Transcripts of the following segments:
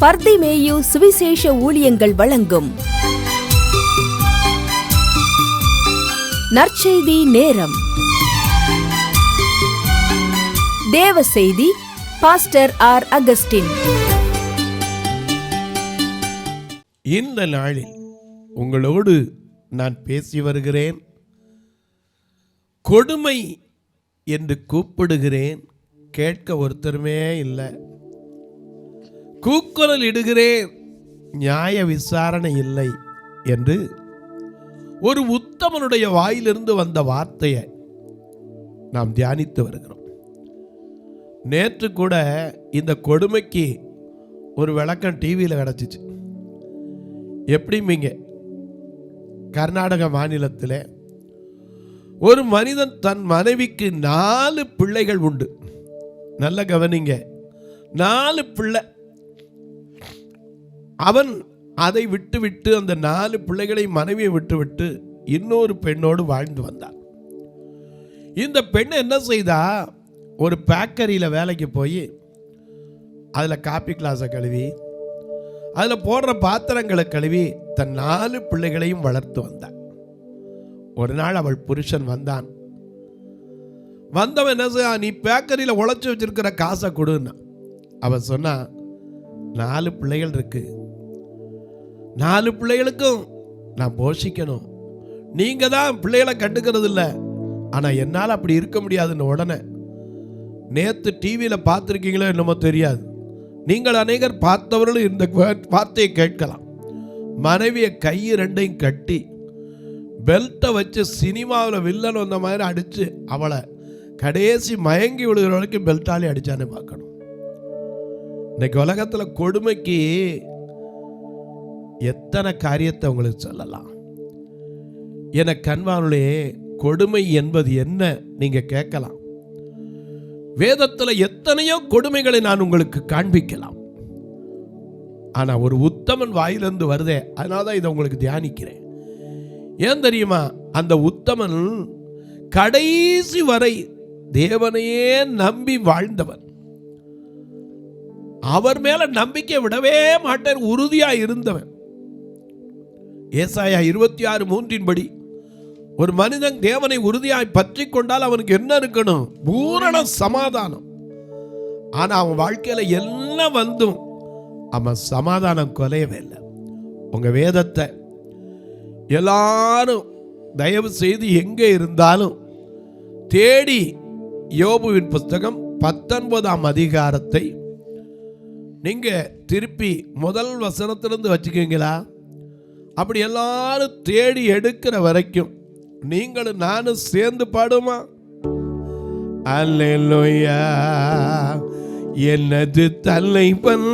பர்திமேயு சுவிசேஷ ஊழியங்கள் வழங்கும் நற்செய்தி நேரம். தேவ செய்தி பாஸ்டர் ஆர். அகஸ்டின். இந்த நாளில் உங்களோடு நான் பேசி வருகிறேன். கொடுமை என்று கூப்பிடுகிறேன், கேட்க ஒருத்தருமே இல்லை. கூக்குரல் இடுகிறேன், நியாய விசாரணை இல்லை என்று ஒரு உத்தமனுடைய வாயிலிருந்து வந்த வார்த்தையை நாம் தியானித்து வருகிறோம். நேற்று கூட இந்த கொடுமைக்கு ஒரு விளக்கம் டிவியில் கிடச்சிச்சு. எப்படிங்க, கர்நாடக மாநிலத்தில் ஒரு மனிதன் தன் மனைவிக்கு 4 பிள்ளைகள் உண்டு. நல்ல கவனிங்க, 4 பிள்ளை. அவன் அதை விட்டுவிட்டு, அந்த 4 பிள்ளைகளை மனைவியை விட்டுவிட்டு இன்னொரு பெண்ணோடு வாழ்ந்து வந்தான். இந்த பெண் என்ன செய்தா, ஒரு பேக்கரியில் வேலைக்கு போய் அதில் காப்பி கிளாஸை கழுவி, அதில் போடுற பாத்திரங்களை கழுவி தன் 4 பிள்ளைகளையும் வளர்த்து வந்தான். ஒரு நாள் அவள் புருஷன் வந்தான். வந்தவன் என்ன செய்ய, நீ பேக்கரியில் உழைச்சி வச்சிருக்கிற காசை கொடுன்னா. அவன் சொன்னா, 4 பிள்ளைகள் இருக்கு, 4 பிள்ளைகளுக்கும் நான் போஷிக்கணும். நீங்கள் தான் பிள்ளைகளை கண்டுக்கிறது இல்லை, ஆனால் என்னால் அப்படி இருக்க முடியாதுன்னு. உடனே, நேற்று டிவியில் பார்த்துருக்கீங்களோ என்னமோ தெரியாது, நீங்கள் அநேகர் பார்த்தவர்களும் இந்த வார்த்தையை கேட்கலாம். மனைவியை கை 2ஐயும் கட்டி பெல்ட்டை வச்சு சினிமாவில் வில்லன் வந்த மாதிரி அடித்து அவளை கடைசி மயங்கி விழுகிற வரைக்கும் பெல்ட்டாலே அடித்தானே பார்க்கணும். இன்னைக்கு உலகத்தில் கொடுமைக்கு எத்தனை காரியத்தை உங்களுக்கு சொல்லலாம். என கண்வானுலே, கொடுமை என்பது என்ன நீங்க கேட்கலாம். வேதத்தில் எத்தனையோ கொடுமைகளை நான் உங்களுக்கு காண்பிக்கலாம். ஆனா ஒரு உத்தமன் வாயிலிருந்து வருதே, அதனாலதான் இதை உங்களுக்கு தியானிக்கிறேன். ஏன் தெரியுமா, அந்த உத்தமன் கடைசி வரை தேவனையே நம்பி வாழ்ந்தவன். அவர் மேல நம்பிக்கை விடவே மாட்டேன் உறுதியா இருந்தவன். ஏசாயா 26:3 ஒரு மனிதன் தேவனை உறுதியாய் பற்றி கொண்டால் அவனுக்கு என்ன இருக்கணும்? பூரண சமாதானம். ஆனா அவன் வாழ்க்கையில எல்லாம் வந்தும் அவன் சமாதானம் குலையவே இல்லை. உங்க வேதத்தை எல்லாரும் தயவு செய்து எங்கே இருந்தாலும் தேடி யோபுவின் புஸ்தகம் 19ஆம் அதிகாரத்தை நீங்க திருப்பி முதல் வசனத்திலிருந்து வச்சுக்கீங்களா? அப்படி எல்லாரும் தேடி எடுக்கிற வரைக்கும் நீங்களும் நானும் சேர்ந்து பாடுமா? அல்லேலூயா, எனது தலைவன்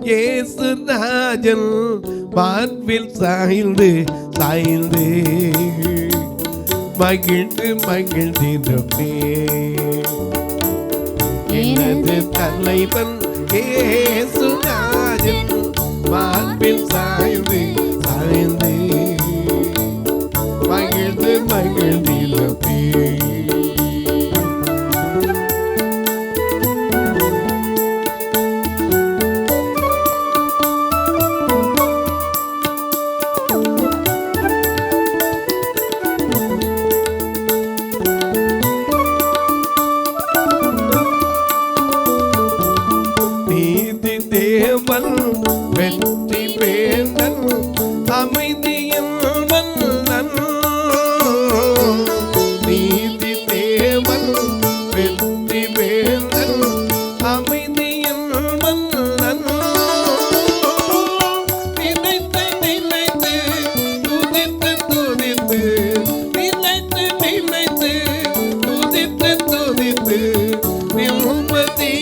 இயேசு ராஜன் மார்பில் சாய்ந்து சாய்ந்து மகிழ்ந்து மகிழ்ந்திருப்பே. எனது தலைவன் இயேசு ராஜன் மார்பில் சாய்ந்து சாய்ந்து மகிழ்ந்து மகிழ்ந்திருப்பே. நீதி தேவன் வெற்றி வேந்தன் அமைதியின் மன்னன். நீதி தேவன் வெற்றி வேந்தன் அமைதியின் மன்னன். நினைத்து நினைத்து துதித்து துதித்து நினைத்து நினைத்து துதித்து துதித்து நிம்மதி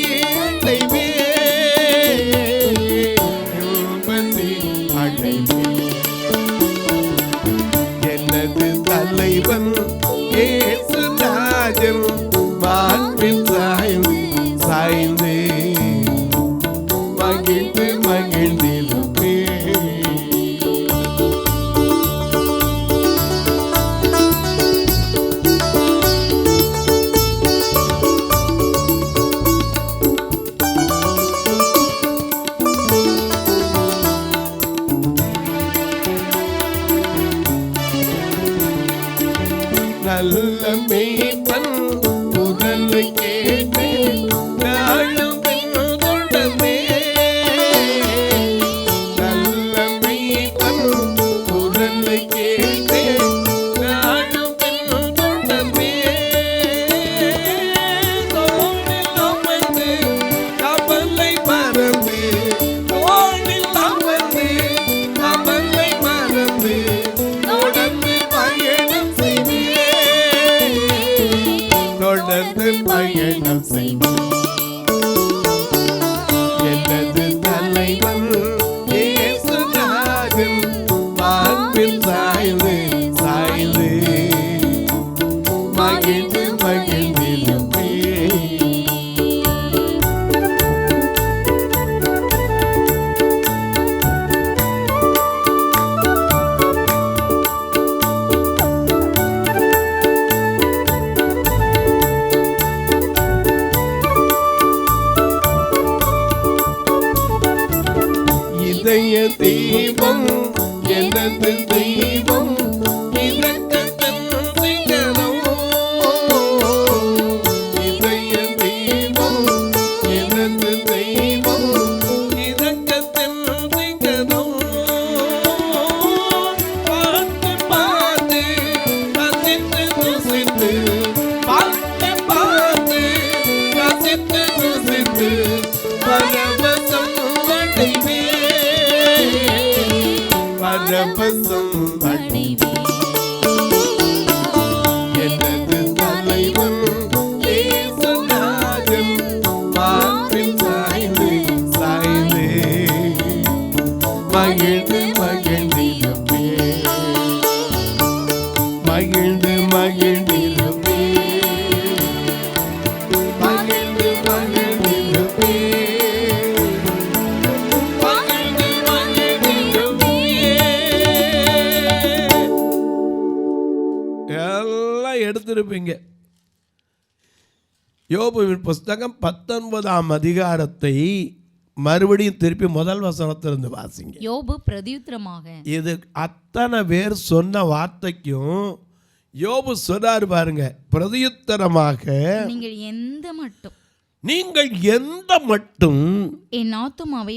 இதய தீபம் எனது தெய்வம் இரக்கத்தின் சிகரம். இதய தீபம் எனது தெய்வம் இரக்கத்தின் சிகரம். பார்த்து பார்த்து ரசித்து ருசித்து, பார்த்து பார்த்து ரசித்து ருசித்து பரவசம் அடைவே, பரவசம் அடைவே. எனது தலைவன் இயேசுநாதன் மார்பில் சாய்ந்து சாய்ந்து மகிழ்ந்து மகிழ்ந்திருப்பே, மகிழ்ந்து மகிழ்ந்திருப்பே, மகிழ்ந்து மகிழ்ந்திருப்பே, மகிழ்ந்து மகிழ்ந்திருப்பே. எல்லாம் எடுத்திருப்பீங்க. யோபுவின் புஸ்தகம் 19ஆம் அதிகாரத்தை மறுபடியும் திருப்பி முதல் வசனத்திலிருந்து வாசிங்க. யோபு பிரதியுத்தரமாக, இது அத்தனை பேர் சொன்ன வார்த்தைக்கும் யோபு சொன்னார் பாருங்க, பிரதியுத்தரமாக, நீங்கள் எந்த மட்டும் என் ஆத்துமாவை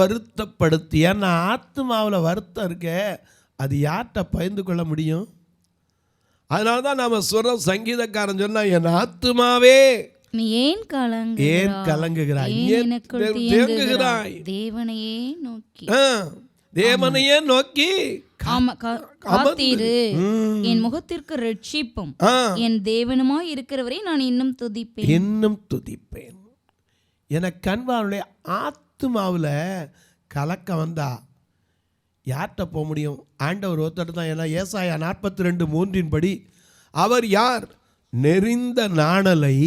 வருத்தப்படுத்தி, என் ஆத்துமாவில் வருத்தம் இருக்க, அது யார்கிட்ட பகிர்ந்து கொள்ள முடியும்? அதனால தான் நாம சொல்றோம், சங்கீதக்காரன் சொன்னா, என் ஆத்துமாவே நீ ஏன் கலங்குகிறாய், தேங்குகிறாய், தேவனையே நோக்கி காத்தீரு, என் முகத்திற்கு ரட்சிப்பும் என் தேவனுமாய் இருக்கிறவரை நான் இன்னும் துதிப்பேன். எனக்கு கண்பாவுடைய ஆத்துமாவில் கலக்கம் வந்தா யார்கிட்ட போக முடியும்? ஆண்டவர் ஒருத்தர் தான். ஏன்னா ஏசாயா 42:3 படி, அவர் யார்? நெறிந்த நாணலை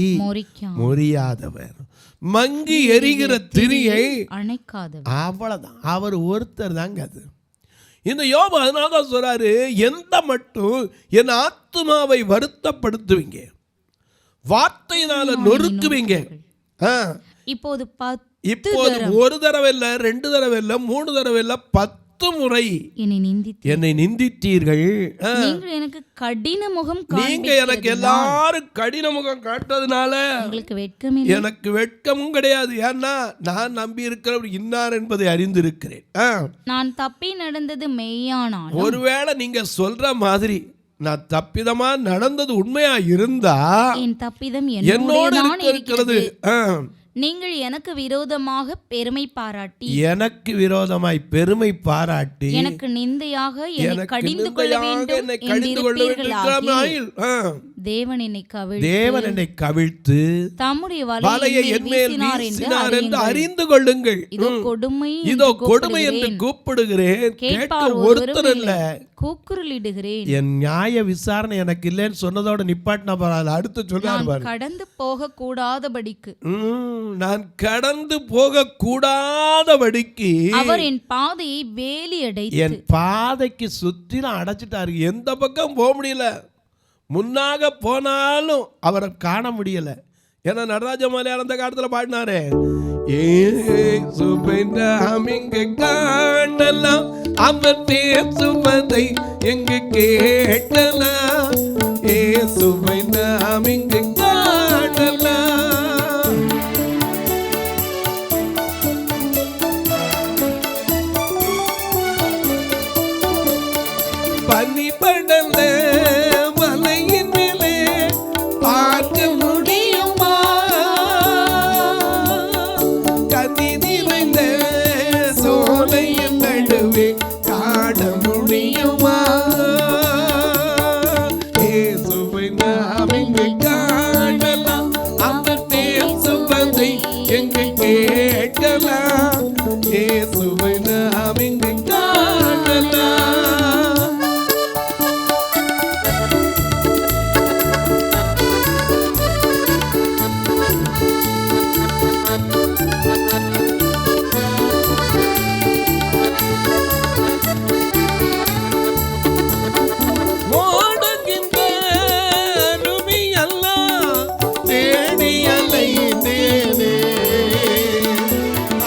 முறியாதவர், மங்கி எரிகிற திரியை அணைக்காதவர். அவ்வளவுதான், அவர் ஒருத்தர் தாங்க அது. இந்த யோபு அதனால்தான் சொல்றாரு, எந்த மட்டும் என் ஆத்துமாவை வருத்தப்படுத்துவீங்க, வார்த்தையினால நொறுக்குவீங்க. இப்போது ஒரு தடவை இல்லை, 2 தடவை இல்லை, 3 தடவை இல்லை, 10 முறை என்னை நிந்தித்தீர்கள். எனக்கு கடின முகம், நீங்க எனக்கு எல்லாரும் கடின முகம் காட்டுறதுனால எனக்கு வெட்கமும் கிடையாது. ஏன்னா நான் நம்பி இருக்கிறவர் இன்னார் என்பதை அறிந்திருக்கிறேன். நான் தப்பி நடந்தது மெய்யானால், ஒருவேளை நீங்க சொல்ற மாதிரி நான் தப்பிதமா நடந்தது உண்மையா இருந்தா, என் தப்பிதம் என்னோடு இருக்கிறது. நீங்கள் எனக்கு விரோதமாக பெருமை பாராட்டி, எனக்கு நிந்தையாக என்னை கடிந்து கொள்ள வேண்டும் என்றிருப்பீர்களாகில், தேவன் என்னை கவிழ்த்து தம்முடைய வலையை என்மேல் வீசினார் என்று அறிந்து கொள்ளுங்கள். இதோ கொடுமை என்று கூப்பிடுகிறேன், கேட்பார் ஒருத்தர் இல்ல, கூக்குரலிடுகிறேன். என் நியாய விசாரணை எனக்கு இல்லைன்னு சொன்னதோட நிப்பாட்டின பாரு. அடுத்து சொல்றாரு, கடந்து போக கூடாதபடிக்கு, நான் கடந்து போக கூடாதபடிக்கு அவர் என் பாதையை வேலி அடைத்து, என் பாதைக்கு சுற்றிலும் அடைச்சிட்டாரு. எந்த பக்கம் போக முடியல, முன்னாக போனாலும் அவரை காண முடியல. ஏன்னா நடராஜ மலையாள அந்த காலத்தில் பாடினாரே, இங்கு காணலாம் அவர் பேசுவதை எங்கு கேட்கலாம், ஏசுவை நாம் இங்கு காணலாம். பனி படல மலையின் மேலே பார்க்க முடியுமா, கனி நிறைந்த சோலையின் நடுவே காண முடியுமா, இயேசுவை நாம் இங்கு காணலாம், அவர் பேசுவதை எங்கு கேட்கலாம், இயேசுவை நாம் இங்கு காணலாம்.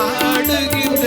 ஆடுகின்ற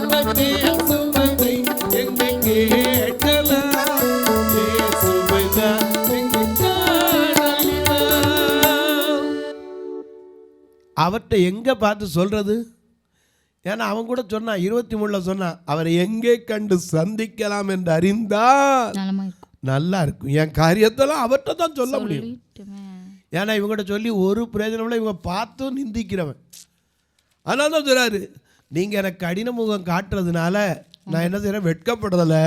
அவர் பேசுவதை எங்கே கேட்கலாம்? இயேசுவை தான் எங்கே காணலாம்? அவர்கிட்ட எங்க பார்த்து சொல்றது? ஏன்னா அவன் கூட சொன்னான், 23 சொன்னான், அவரை எங்கே கண்டு சந்திக்கலாம் என்று அறிந்தால் நல்லா இருக்கும். என் காரியத்தெல்லாம் அவர்கிட்ட தான் சொல்ல முடியும். ஏன்னா இவங்ககிட்ட சொல்லி ஒரு பிரயோஜனம், இவங்க பார்த்தும் நிந்திக்கிறவன். அதனால தான் சொல்றாரு, நீங்க எனக்கு கடின முகம் காட்டுறதுனால நான் என்ன செய்யறேன், வெட்கப்படுறதில்ல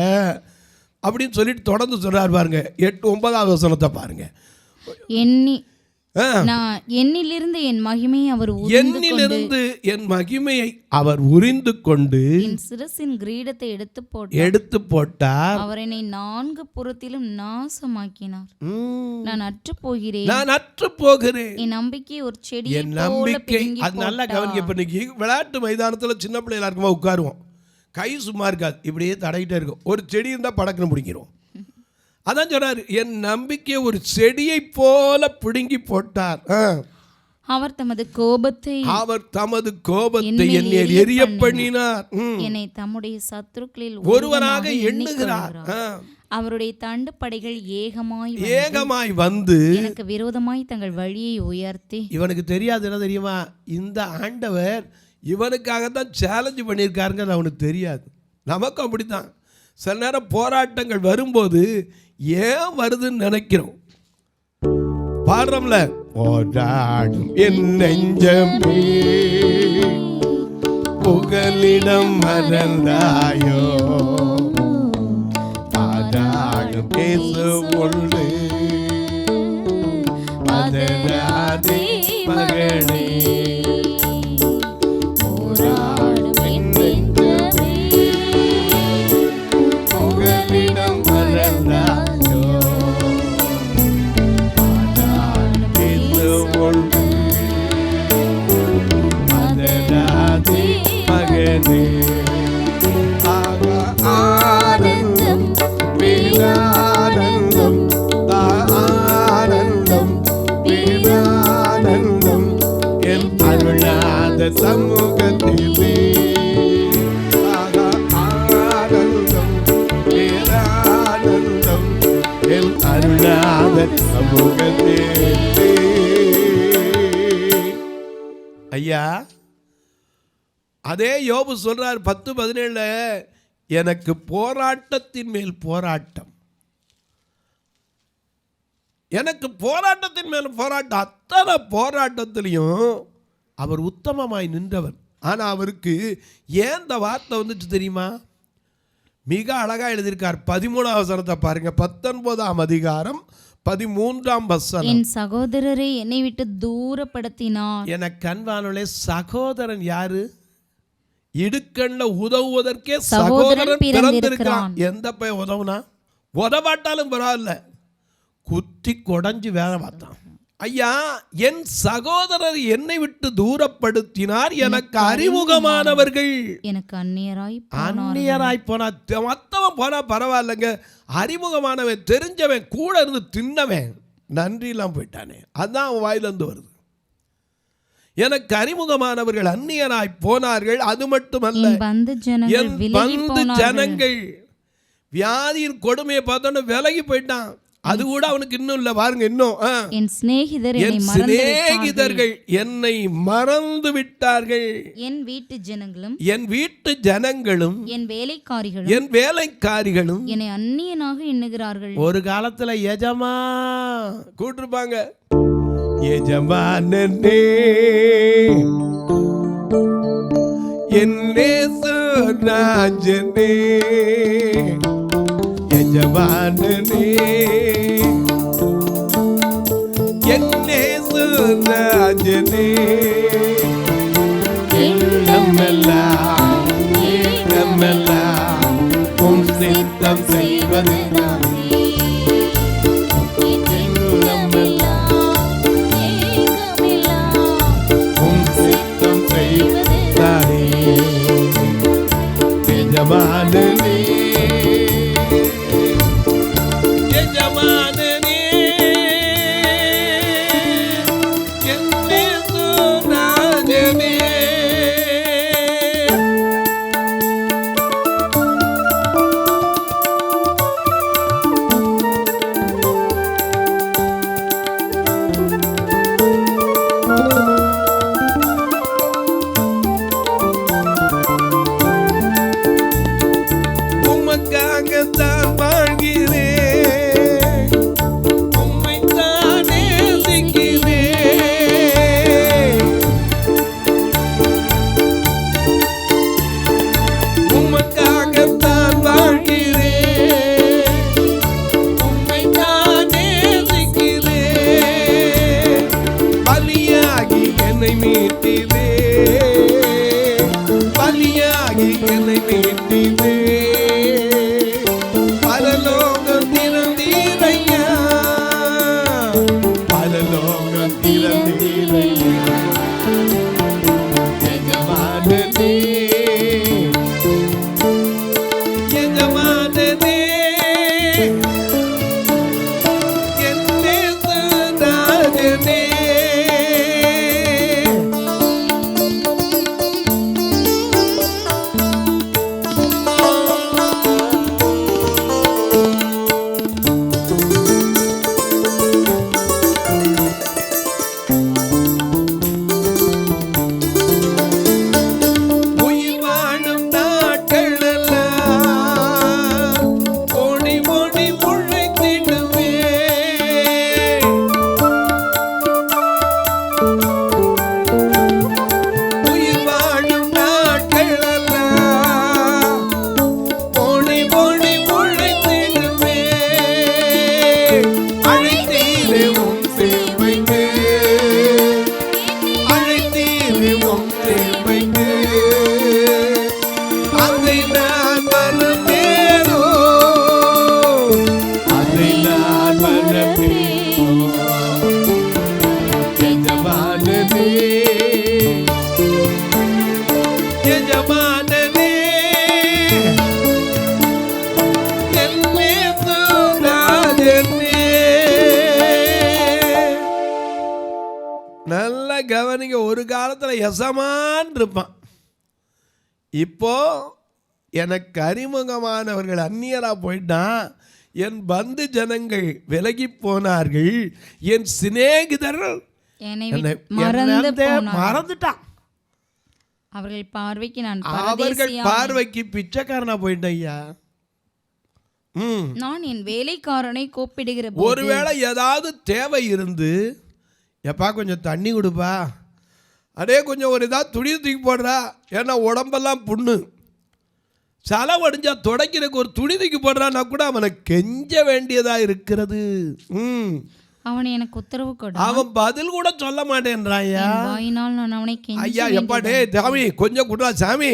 அப்படின்னு சொல்லிட்டு தொடர்ந்து சொல்றாரு. பாருங்க 8-9 வசனத்தை பாருங்க. என்னிலிருந்து என் மகிமையை அவர் உரிந்து கொண்டு என் சிரசின் கிரீடத்தை எடுத்து போட்டார். அவர் என்னை 4 புறத்திலும் நாசமாக்கினார். நான் அற்று போகிறேன். என் நம்பிக்கை ஒரு செடி. என் நம்பிக்கை, அது நல்லா கவனிக்க. இன்னைக்கு விளையாட்டு மைதானத்துல சின்ன பிள்ளைகளா இருக்குமா உட்காருவோம், கை சும்மா இருக்காது, இப்படியே தடவிட்டே இருக்கும். ஒரு செடி இருந்தா படக்குன்னு பிடிக்கிறோம். அதான் சொல்றாரு, என் நம்பிக்கை ஒரு செடியை போல பிடுங்கி போட்டார். அவர் தமது கோபத்தை என்னை எரிய பண்ணினார். என்னை தம்முடைய சத்துருக்களில் ஒருவனாக எண்ணுகிறார். அவருடைய தண்டு படைகள் ஏகமாய் வந்து எனக்கு விரோதமாய் தங்கள் வழியை உயர்த்தி. இவனுக்கு தெரியாது என்ன தெரியுமா, இந்த ஆண்டவர் இவனுக்காகத்தான் சேலஞ்சு பண்ணியிருக்காருங்க. அவனுக்கு தெரியாது. நமக்கும் அப்படித்தான். சில நேரம் போராட்டங்கள் வரும்போது ஏன் வருதுன்னு நினைக்கிறோம். பாடுறோம்ல, போராடும் என் நெஞ்சமே புகலிடம் மறந்தாயோ, பாடாடும் பேசு ஒன்று மதராதே மகனே, போராடும் என் நெஞ்சமே புகலிடம் மறந்தாயோ, பாடாடும் பேசு ஒன்று மதராதே மகனே. ஆனந்தம் வேதானந்தம், ஆனந்தம் வேதானந்தம் என் அருளாத சமூகத்திலே. ஆனந்தம் வேதானந்தம் என் அருளாத சமூகத்திலே. ஐயா, அதே யோபு சொல்றார் 10:17, எனக்கு போராட்டத்தின் மேல் போராட்டம், எனக்கு போராட்டத்தின் மேல் போராட்டம். அத்தனை போராட்டத்திலையும் அவர் உத்தமமாய் நின்றவர். ஆனால் அவருக்கு ஏன் இந்த வார்த்தை வந்துச்சு தெரியுமா? மிக அழகா எழுதியிருக்கார். 13ஆம் வசனத்தை பாருங்க. 19ஆம் அதிகாரம் 13ஆம் வசனம். என் சகோதரரை என்னை விட்டு தூரப்படுத்தினார். எனக்கு அன்பானவர்களே, சகோதரன் யாரு? இடுக்கண்ல உதவுவதற்கே சகோதரன் பிறந்திருக்கிறான். எந்த பையன் உதவுனா? உதவாட்டாலும் பரவாயில்ல, குத்தி கொடைஞ்சு வேலை பார்த்தான். ஐயா, என் சகோதரர் என்னை விட்டு தூரப்படுத்தினார், எனக்கு அறிமுகமானவர்கள் எனக்கு அந்நியராய் போனா. மற்றவன் போனா பரவாயில்லைங்க, அறிமுகமானவன், தெரிஞ்சவன், கூட இருந்து தின்னவன் நன்றியெல்லாம் போயிட்டானே, அதுதான் அவன் வாயிலிருந்து வருது. எனக்கு அறிமுகமானவர்கள் அந்நியராய் போனார்கள். அது மட்டுமல்ல, என் பந்து ஜனங்கள் வியாதியின் கொடுமையை பார்த்தோன்னு விலகி போயிட்டான். அது கூட அவனுக்கு இன்னும் இல்ல. பாருங்க, இன்னும் என் சிநேகிதர்கள் என்னை மறந்து விட்டார்கள். என் வீட்டு ஜனங்களும் என் வேலைக்காரிகளும் என்னை அந்நியனாக எண்ணுகிறார்கள். ஒரு காலத்துல எஜமா கூட்டிருப்பாங்க, எஜமானனே என் ராஜனே, எஜமானனே என் ராஜனே, எண்ணமெல்லாம் உம் சித்தம் செய்வது எஜமானனே, எஜமானனே என் ராஜனே. உமக்காகத்தான் வாழ்கிறேன், உம்மைத்தான் நேசிக்கிறேன். உமக்காகத்தான் வாழ்கிறேன், உம்மைத்தான் நேசிக்கிறேன். பலியாகி என்னை மீட்டிலே, பலியாகி என்னை மீட்டிலே. பரலோகம் திறந்தீரையா, பரலோகம் திறந்தீரையா. எஜமானனே, எஜமானனே, என் நேசராஜனே. உயிர் வாழும் நாட்களெல்லாம் ஓடி ஓடி உழைத்திடுவேன். உயிர் வாழும் நாட்களெல்லாம் ஓடி ஓடி உழைத்திடுவேன். அழைத்தீரே உம் சேவைக்கு, அழைத்தீரே உம் சேவைக்கு. அதை நான் மறப்பேனோ, அதை நான் மறப்பேனோ. எஜமானனே, எஜமானனே, என் நேசராஜனே. நல்ல கவனிங்க, ஒரு காலத்துல எசமான் இருப்பான். இப்போ எனக்கு அறிமுகமானவர்கள் அந்நியரா போயிட்டான், என் பந்து ஜனங்கள் விலகி போனார்கள், என் சிநேகிதர்கள் என்னை என்னை மறந்து என்னை போனார். மறந்துட்டான். அவர்கள் பார்வைக்கு நான் அவர்கள் பரதேசியானேன். பார்வைக்கு பிச்சைக்காரனா போயிட்டேன் ஐயா. நான் என் வேலைக்காரனை கூப்பிடுகிற போது ஒருவேளை ஏதாவது தேவை இருந்து, எப்பா கொஞ்சம் தண்ணி கொடுப்பா, அடே கொஞ்சம் ஒரு ஏதாவது துணி தூக்கி போடுறா, ஏன்னா உடம்பெல்லாம் புண்ணு, செலவடைஞ்சா துடைக்கிறதுக்கு ஒரு துணி தூக்கி போடுறான்னா கூட அவனை கெஞ்ச வேண்டியதா இருக்கிறது. அவன் எனக்கு உத்தரவு கொடு. அவன் பதில் கூட சொல்ல மாட்டேன்றாயா. வாயினால் நான் அவனை கெஞ்ச ஐயா எப்பா டே சாமி கொஞ்சம் குடுறா சாமி,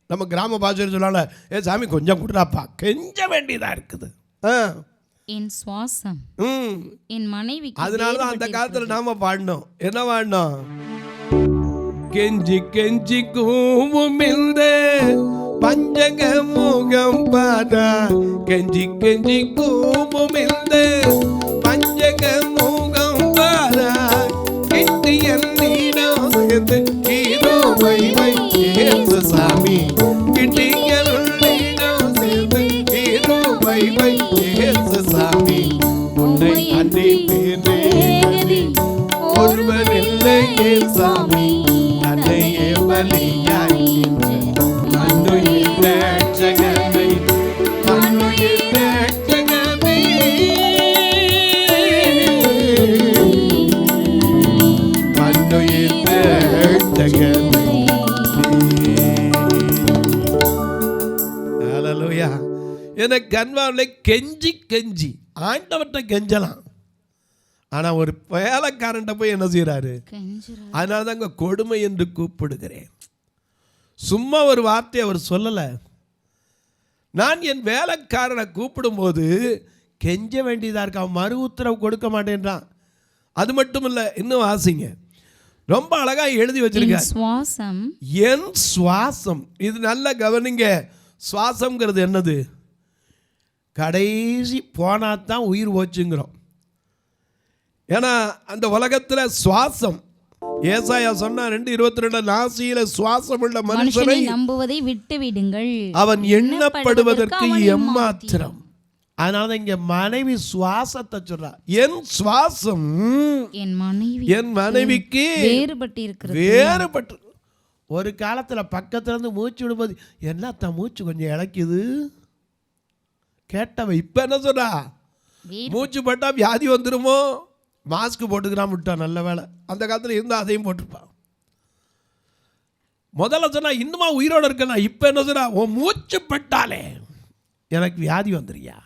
நம்ம கிராம பாஷையில் சொல்லல, ஏ சாமி கொஞ்சம் குடுறாப்பா, கெஞ்ச வேண்டியதா இருக்குது. என் சுவாசம் என் மனைவி. அதனாலதான் அந்த காலத்துல நாம பாடணும், என்ன பாடணும்? கெஞ்சி கெஞ்சி கூவும் இந்த பஞ்சக முகம் பாடா, கெஞ்சி கெஞ்சி கூவும் இந்த பஞ்சக முகம் பாடா. கிட்டி என்னிடம் சேர்ந்து கீரோ வை வை ஏசு சாமி, கிட்டி என்னிடம் சேர்ந்து கீரோ வை வை ஏசு சாமி. உன்னை அன்றி பேரே ஒருவர் இல்லையே சாமி, தன்னையே பலியாக்கின்ற மண்ணுயிர் ரட்சகனை, மண்ணுயிர் ரட்சகனை, மண்ணுயிர் ரட்சகனை. ஹல்லேலூயா. எனக்கு கன்வாவிலே கெஞ்சி கெஞ்சி ஆண்டவர்கிட்ட கெஞ்சலாம், ஆனா ஒரு வேலைக்காரன்ட்ட போய் என்ன செய்யறாரு? அதனால தாங்க கொடுமை என்று கூப்பிடுகிறேன். சும்மா ஒரு வார்த்தை அவர் சொல்லல. நான் என் வேலைக்காரனை கூப்பிடும்போது கெஞ்ச வேண்டியதா இருக்கு. அவன் மறு உத்தரவு கொடுக்க மாட்டேன்றான். அது மட்டும் இல்ல, இன்னும் வாசிங்க, ரொம்ப அழகா எழுதி வச்சிருக்காரு. சுவாசம் என் சுவாசம். இது நல்ல கவனிங்க, சுவாசம்ங்கிறது என்னது? கடைசி போனாதான் உயிர் போச்சுங்கிறோம். ஏன்னா அந்த உலகத்துல சுவாசம், ஏசாயா சொன்னா 2:22, நாசியில சுவாசம் உள்ள மனுஷனை நம்புவதை விட்டு விடுங்கள், அவன் எண்ணப்படுவதற்கு எம்மாத்திரம். அதனால இங்க மனைவி சுவாசத்தை சொல்றா. என் சுவாசம் என் மனைவிக்கு வேறுபட்டு. ஒரு காலத்துல பக்கத்துல இருந்து மூச்சு விடும்போது என்னத்த மூச்சு கொஞ்சம் இழக்குது, கேட்டவ இப்போ என்ன சொன்னா, மூச்சு பட்டா வியாதி வந்துருமோ, மாஸ்க் போட்டுக்கிறான் விட்டான். நல்ல வேலை, அந்த காலத்தில் இருந்தால் அதையும் போட்டிருப்பான். முதல்ல சொன்னா இன்னுமா உயிரோடு இருக்கா, இப்போ என்ன சொன்னா, உன் மூச்சு பட்டாலே எனக்கு வியாதி வந்துருயா.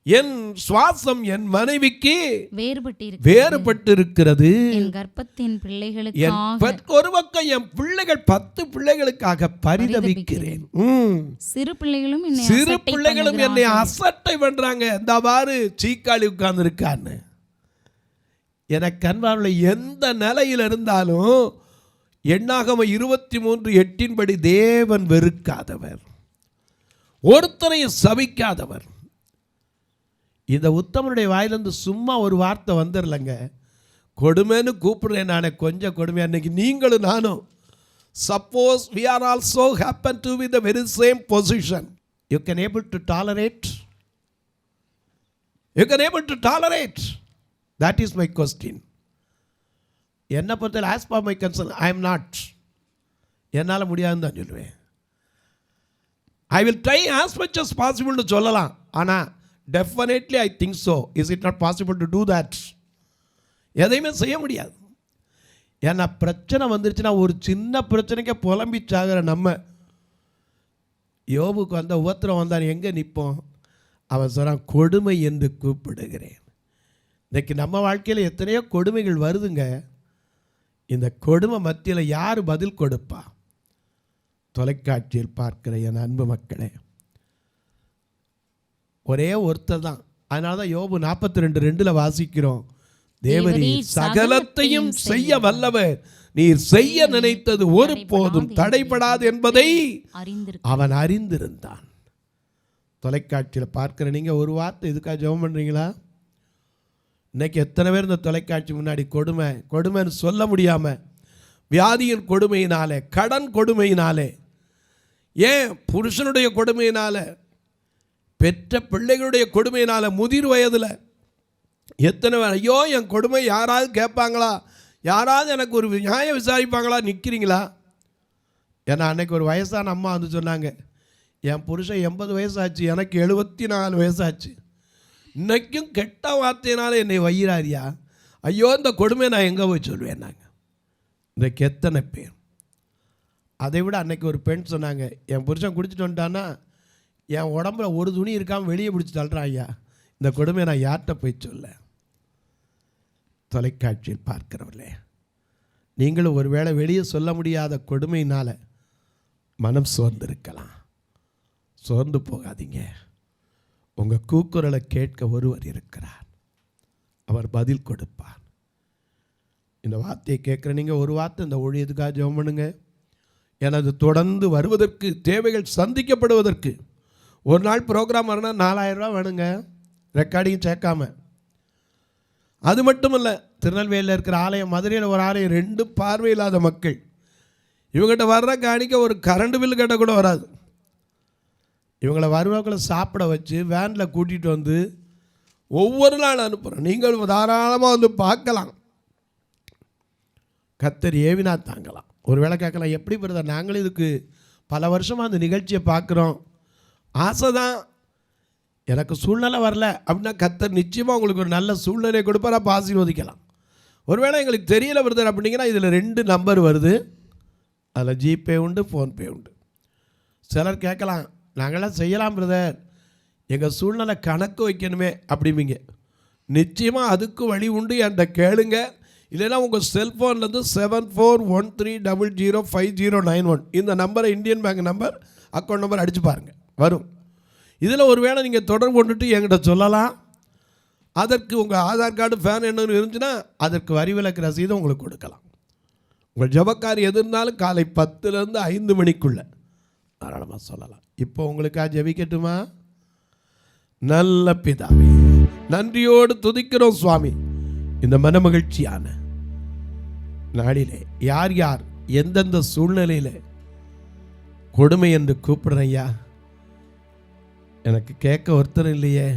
என் சுவாசம் என் மனைவிக்கு வேறுபட்டு இருக்கிறது. கர்ப்பத்தின் பிள்ளைகளுக்கு ஒரு பக்கம் என் பிள்ளைகள் 10 பிள்ளைகளுக்காக பரிதவிக்கிறேன். சிறு பிள்ளைகளும் என்னை அசட்டை பண்றாங்க. இந்த மாதிரி சீக்காளி உட்கார்ந்து இருக்கான்னு. எனக்கு அன்பான எந்த நிலையில் இருந்தாலும் எண்ணாகம 23:8 படி தேவன் வெறுக்காதவர், ஒருத்தரையும் சபிக்காதவர். இந்த உத்தமனுடைய வாயிலிருந்து சும்மா ஒரு வார்த்தை வந்துடலங்க. கொடுமைன்னு கூப்பிடுறேன் நானே, கொஞ்சம் கொடுமையா. இன்னைக்கு நீங்களும் நானும், suppose we are also happen to be the very same position, you can able to tolerate, that is my question. என்ன பொறுத்தவரை as per my concern I am not, என்னால் முடியாதுன்னு தான் சொல்லுவேன். I will try as much as possible னு சொல்லலாம். ஆனால் definitely I think so. Is it not possible to do that? எதையுமே செய்ய முடியாது. ஏன்னா பிரச்சனை வந்துருச்சுன்னா, ஒரு சின்ன பிரச்சனைக்கு புலம்பி சாகிற நம்ம, யோபுக்கு வந்த உபத்திரம் வந்தால் எங்கே நிற்போம்? அவன் சொல்கிறான், கொடுமை என்று கூப்பிடுகிறேன். இன்றைக்கி நம்ம வாழ்க்கையில் எத்தனையோ கொடுமைகள் வருதுங்க. இந்த கொடுமை மத்தியில் யார் பதில் கொடுப்பா? தொலைக்காட்சியில் பார்க்கிற என் அன்பு மக்களே, ஒரே ஒருத்தர் தான். அதனால தான் யோபு 42:2 வாசிக்கிறோம், தேவரீர் சகலத்தையும் செய்ய வல்லவர், நீர் செய்ய நினைத்தது ஒருபோதும் தடைபடாது என்பதை அவன் அறிந்திருந்தான். தொலைக்காட்சியில் பார்க்கிற நீங்கள் ஒரு வார்த்தை இதுக்காக ஜெபம் பண்ணுறீங்களா? இன்றைக்கி எத்தனை பேர் இந்த தொலைக்காட்சி முன்னாடி கொடுமைன்னு சொல்ல முடியாமல், வியாதியின் கொடுமையினாலே, கடன் கொடுமையினாலே, ஏன் புருஷனுடைய கொடுமையினால, பெற்ற பிள்ளைகளுடைய கொடுமையினால, முதிர் வயதில் எத்தனை பேர் ஐயோ என் கொடுமை யாராவது கேட்பாங்களா, யாராவது எனக்கு ஒரு நியாயம் விசாரிப்பாங்களா நிற்கிறீங்களா? ஏன்னா அன்றைக்கி ஒரு வயசான அம்மா வந்து சொன்னாங்க, என் புருஷன் 80 வயசாச்சு, எனக்கு 74 வயசாச்சு, இன்றைக்கும் கெட்ட வார்த்தையினால என்னை வயிறாரியா, ஐயோ இந்த கொடுமை நான் எங்கே போய் சொல்லுவேன்? நாங்கள் இன்றைக்கு எத்தனை பேர்? அதை விட அன்றைக்கி ஒரு பெண் சொன்னாங்க, என் புருஷன் குடிச்சிட்டு வந்துட்டான்னா என் உடம்புல ஒரு துணி இருக்காமல் வெளியே பிடிச்சி தள்ளுறான் ஐயா, இந்த கொடுமையை நான் யார்கிட்ட போய் சொல்ல? தொலைக்காட்சியில் பார்க்கிறவர்களே, நீங்களும் ஒரு வேளை வெளியே சொல்ல முடியாத கொடுமையினால் மனம் சோர்ந்து இருக்கலாம். சோர்ந்து போகாதீங்க. உங்கள் கூக்குரலை கேட்க ஒருவர் இருக்கிறார், அவர் பதில் கொடுப்பார். இந்த வார்த்தையை கேட்குற நீங்கள் ஒரு வார்த்தை இந்த ஊழியத்துக்காக ஜெபம் பண்ணுங்க. எனது தொடர்ந்து வருவதற்கு, தேவைகள் சந்திக்கப்படுவதற்கு ஒரு நாள் ப்ரோக்ராம் வரணும் 4000 ரூபா வேணுங்க, ரெக்கார்டிங் சேர்க்காம. அது மட்டும் இல்லை, திருநெல்வேலியில் இருக்கிற ஆலயம், மதுரையில் ஒரு ஆலயம், 2 பார்வையில்லாத மக்கள், இவங்ககிட்ட வர்ற காணிக்க ஒரு கரண்ட் பில்லு கேட்ட கூட வராது. இவங்களை வருவாக்களை சாப்பிட வச்சு வேனில் கூட்டிகிட்டு வந்து ஒவ்வொரு நாள் அனுப்புகிறோம். நீங்கள் தாராளமாக வந்து பார்க்கலாம். கர்த்தர் ஏவினா தாங்கலாம். ஒரு வேளை கேட்கலாம், எப்படி பிரதர் நாங்களும் இதுக்கு பல வருஷமாக அந்த நிகழ்ச்சியை பார்க்குறோம், ஆசை தான், எனக்கு சூழ்நிலை வரல அப்படின்னா கர்த்தர் நிச்சயமாக உங்களுக்கு ஒரு நல்ல சூழ்நிலையை கொடுப்பார், அப்போ ஆசீர்வதிக்கலாம். ஒருவேளை எங்களுக்கு தெரியல பிரதர் அப்படிங்கன்னா இதில் 2 நம்பர் வருது, அதில் ஜிபே உண்டு, ஃபோன்பே உண்டு. சிலர் கேட்கலாம், நாங்களாம் செய்யலாம் பிரதர், எங்கள் சூழ்நிலை கணக்கு வைக்கணுமே அப்படிம்பிங்க. நிச்சயமாக அதுக்கு வழி உண்டு, என்கிட்ட கேளுங்க. இல்லைன்னா உங்கள் செல்ஃபோன்லேருந்து 7413005091 இந்த நம்பரை, Indian bank number, account number அடித்து பாருங்கள், வரும். இதில் ஒரு வேளை நீங்கள் தொடர்பு கொண்டுட்டு என்கிட்ட சொல்லலாம். அதற்கு உங்கள் ஆதார் கார்டு, ஃபேன் என்னன்னு இருந்துச்சுன்னா அதற்கு வரி விலக்கு ரசீதை உங்களுக்கு கொடுக்கலாம். உங்கள் ஜபக்காரி எது இருந்தாலும் காலை 10லேருந்து 5 மணிக்குள்ளே தாராளமாக சொல்லலாம். இப்போ உங்களுக்காக ஜெபிக்கட்டுமா? நல்ல பிதாவே, நன்றியோடு துதிக்கிறோம் சுவாமி. இந்த மனமகிழ்ச்சியான நாளிலே யார் யார் எந்தெந்த சூழ்நிலையில் கொடுமை என்று கூப்பிடுறேன் ஐயா, எனக்கு கேட்க ஒருத்தர் இல்லையே,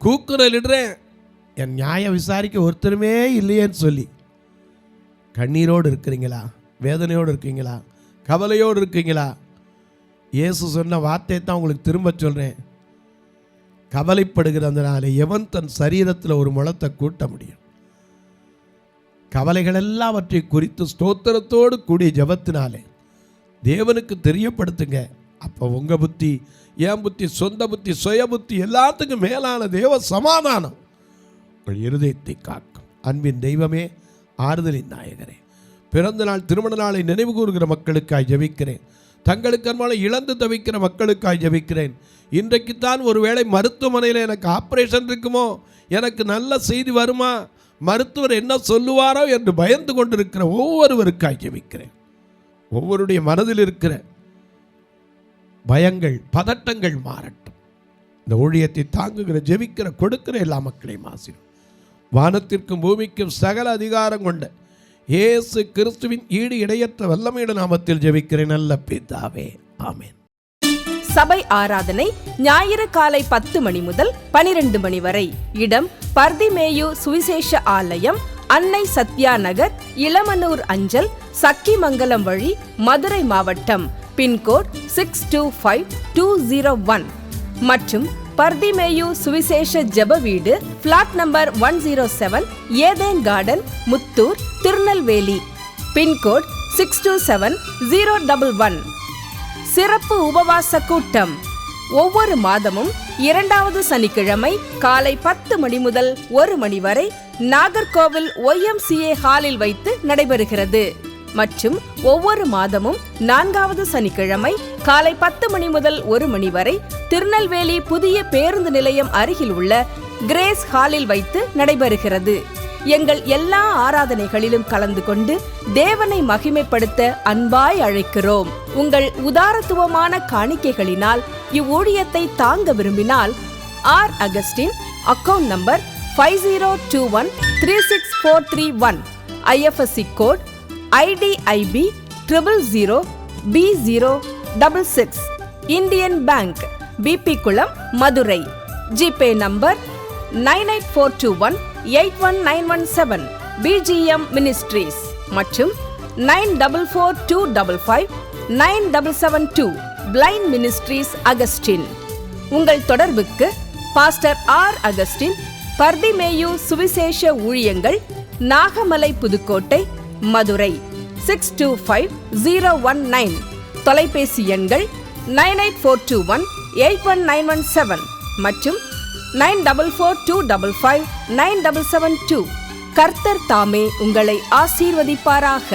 கூக்குரலிடுறேன், என் நியாயம் விசாரிக்க ஒருத்தருமே இல்லையேன்னு சொல்லி கண்ணீரோடு இருக்கிறீங்களா? வேதனையோடு இருக்கீங்களா? கவலையோடு இருக்கீங்களா? இயேசு சொன்ன வார்த்தையை தான் உங்களுக்கு திரும்ப சொல்கிறேன். கவலைப்படுகிறதுனால எவன் தன் சரீரத்தில் ஒரு முழத்தை கூட்ட முடியும்? கவலைகள் எல்லாவற்றை குறித்து ஸ்தோத்திரத்தோடு கூடிய ஜெபத்தினாலே தேவனுக்கு தெரியப்படுத்துங்க. அப்போ உங்கள் புத்தி, என் புத்தி, சொந்த புத்தி, சுய புத்தி எல்லாத்துக்கும் மேலான தேவ சமாதானம் உங்கள் இருதயத்தை காக்கும். அன்பின் தெய்வமே, ஆறுதலின் நாயகரே, பிறந்த நாள் திருமண நாளை நினைவு கூறுகிற மக்களுக்காய் ஜெபிக்கிறேன். தங்களுக்கு அன்பான இழந்து தவிக்கிற மக்களுக்காய் ஜெபிக்கிறேன். இன்றைக்குத்தான் ஒருவேளை மருத்துவமனையில் எனக்கு ஆப்ரேஷன் இருக்குமோ, எனக்கு நல்ல செய்தி வருமா, மருத்துவர் என்ன சொல்லுவாரோ என்று பயந்து கொண்டிருக்கிற ஒவ்வொருவருக்காய் ஜெபிக்கிறேன். ஒவ்வொருடைய மனதில் இருக்கிற பயங்கள், பதட்டங்கள் மாறட்டும். இந்த ஊழியத்தை தாங்குகிற, ஜெபிக்கிற, கொடுக்கிற எல்லா மக்களையும் ஆசீர்வதியும். வானத்திற்கும் பூமிக்கும் சகல அதிகாரம் கொண்ட இயேசு கிறிஸ்துவின் ஈடு இடையற்ற வல்லமையுள்ள நாமத்தில் ஜெபிக்கிறேன் நல்ல பிதாவே, ஆமென். சபை ஆராதனை ஞாயிறு காலை 10 மணி முதல் 12 மணி வரை. இடம் பர்திமேயு சுவிசேஷ ஆலயம், அன்னை சத்யா நகர், இளமனூர் அஞ்சல், சக்கிமங்கலம் வழி, மதுரை மாவட்டம். பின்கோட் 625201 மற்றும் பர்திமேயு சுவிசேஷ ஜெப வீடு, flat number 107, Eden garden, Muthur, Tirunelveli. Pincode 627011. சிறப்பு உபவாச கூட்டம் ஒவ்வொரு மாதமும் 2வது சனிக்கிழமை காலை 10 மணி முதல் 1 மணி வரை நாகர்கோவில் YMCA ஹாலில் வைத்து நடைபெறுகிறது. மற்றும் ஒவ்வொரு மாதமும் 4வது சனிக்கிழமை காலை 10 மணி முதல் 1 மணி வரை திருநெல்வேலி புதிய பேருந்து நிலையம் அருகில் உள்ள கிரேஸ் ஹாலில் வைத்து நடைபெறுகிறது. எங்கள் எல்லா ஆராதனைகளிலும் கலந்து கொண்டு தேவனை மகிமைப்படுத்த அன்பாய் அழைக்கிறோம். உங்கள் உதாரத்துவமான காணிக்கைகளினால் இவ்வூழியத்தை தாங்க விரும்பினால் R Augustine, account number 5021364331, IFSC code IDIB 000B066, Indian bank, BP Kulam, Madurai. GPay number 9842181917, BGM ministries மற்றும் 9442559772, பிளைண்ட் மினிஸ்ட்ரீஸ் அகஸ்டின். உங்கள் தொடர்புக்கு பாஸ்டர் ஆர் அகஸ்டின், பர்திமேயு சுவிசேஷ ஊழியங்கள், நாகமலை, புதுக்கோட்டை, மதுரை 625019. தொலைபேசி எண்கள் 9842181917 மற்றும் 9442559772. கர்த்தர் தாமே உங்களை ஆசீர்வதிப்பாராக.